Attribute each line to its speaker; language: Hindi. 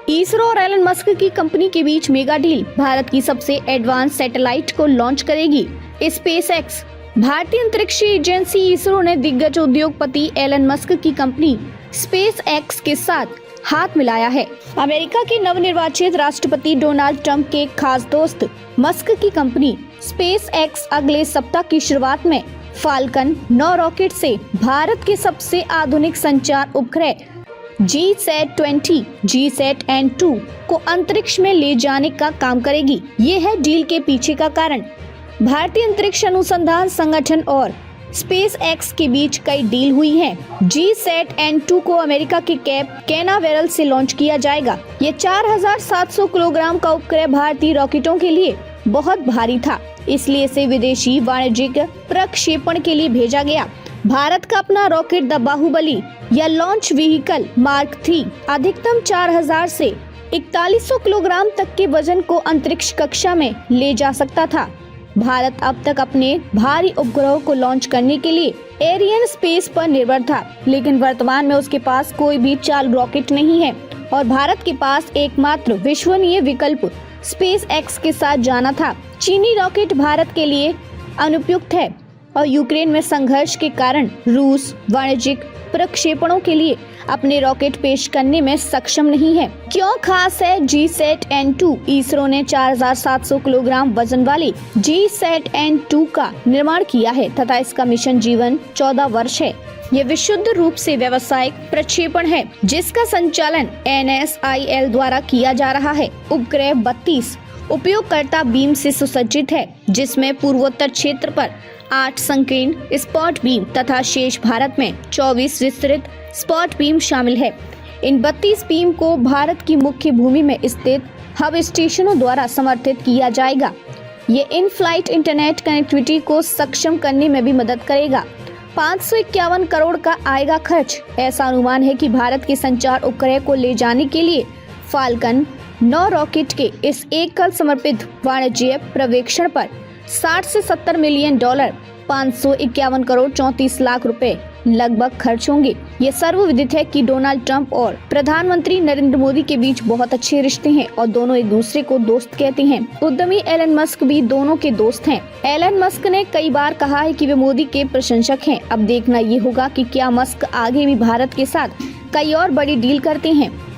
Speaker 1: इसरो और एलन मस्क की कंपनी के बीच मेगा डील। भारत की सबसे एडवांस सैटेलाइट को लॉन्च करेगी स्पेस एक्स। भारतीय अंतरिक्ष एजेंसी इसरो ने दिग्गज उद्योगपति एलन मस्क की कंपनी स्पेस एक्स के साथ हाथ मिलाया है। अमेरिका के नवनिर्वाचित राष्ट्रपति डोनाल्ड ट्रंप के खास दोस्त मस्क की कंपनी स्पेस एक्स अगले सप्ताह की शुरुआत में फाल्कन 9 रॉकेट से भारत के सबसे आधुनिक संचार उपग्रह GSAT-20, GSAT-N2 को अंतरिक्ष में ले जाने का काम करेगी। ये है डील के पीछे का कारण। भारतीय अंतरिक्ष अनुसंधान संगठन और स्पेस एक्स के बीच कई डील हुई हैं। GSAT-N2 को अमेरिका के कैप कैनावेरल से लॉन्च किया जाएगा। ये 4700 किलोग्राम का उपग्रह भारतीय रॉकेटों के लिए बहुत भारी था, इसलिए इसे विदेशी वाणिज्यिक प्रक्षेपण के लिए भेजा गया। भारत का अपना रॉकेट द बाहुबली या लॉन्च व्हीकल मार्क 3 अधिकतम 4000 से 4100 किलोग्राम तक के वजन को अंतरिक्ष कक्षा में ले जा सकता था। भारत अब तक अपने भारी उपग्रहों को लॉन्च करने के लिए एरियन स्पेस पर निर्भर था, लेकिन वर्तमान में उसके पास कोई भी चाल रॉकेट नहीं है और भारत के पास एकमात्र विश्वसनीय विकल्प स्पेस एक्स के साथ जाना था। चीनी रॉकेट भारत के लिए अनुपयुक्त है और यूक्रेन में संघर्ष के कारण रूस वाणिज्यिक प्रक्षेपणों के लिए अपने रॉकेट पेश करने में सक्षम नहीं है। क्यों खास है GSAT-N2? इसरो ने 4700 किलोग्राम वजन वाले GSAT-N2 का निर्माण किया है तथा इसका मिशन जीवन 14 वर्ष है। ये विशुद्ध रूप से व्यावसायिक प्रक्षेपण है जिसका संचालन NSIL द्वारा किया जा रहा है। उपग्रह 32 उपयोगकर्ता बीम से सुसज्जित है, जिसमें पूर्वोत्तर क्षेत्र पर 8 संकीर्ण स्पॉट बीम तथा शेष भारत में 24 विस्तृत स्पॉट बीम शामिल है। इन 32 बीम को भारत की मुख्य भूमि में स्थित हब स्टेशनों द्वारा समर्थित किया जाएगा। ये इन फ्लाइट इंटरनेट कनेक्टिविटी को सक्षम करने में भी मदद करेगा। 551 करोड़ का आएगा खर्च। ऐसा अनुमान है कि भारत के संचार उपग्रह को ले जाने के लिए फाल्कन 9 रॉकेट के इस एकल समर्पित वाणिज्यिक पर्यवेक्षण पर 60 से 70 मिलियन डॉलर 551 करोड़ 34 लाख रुपए लगभग खर्च होंगे। ये सर्वविदित है कि डोनाल्ड ट्रंप और प्रधानमंत्री नरेंद्र मोदी के बीच बहुत अच्छे रिश्ते हैं और दोनों एक दूसरे को दोस्त कहते हैं। उद्यमी एलन मस्क भी दोनों के दोस्त हैं। एलन मस्क ने कई बार कहा है कि वे मोदी के प्रशंसक हैं। अब देखना ये होगा कि क्या मस्क आगे भी भारत के साथ कई और बड़ी डील करते हैं।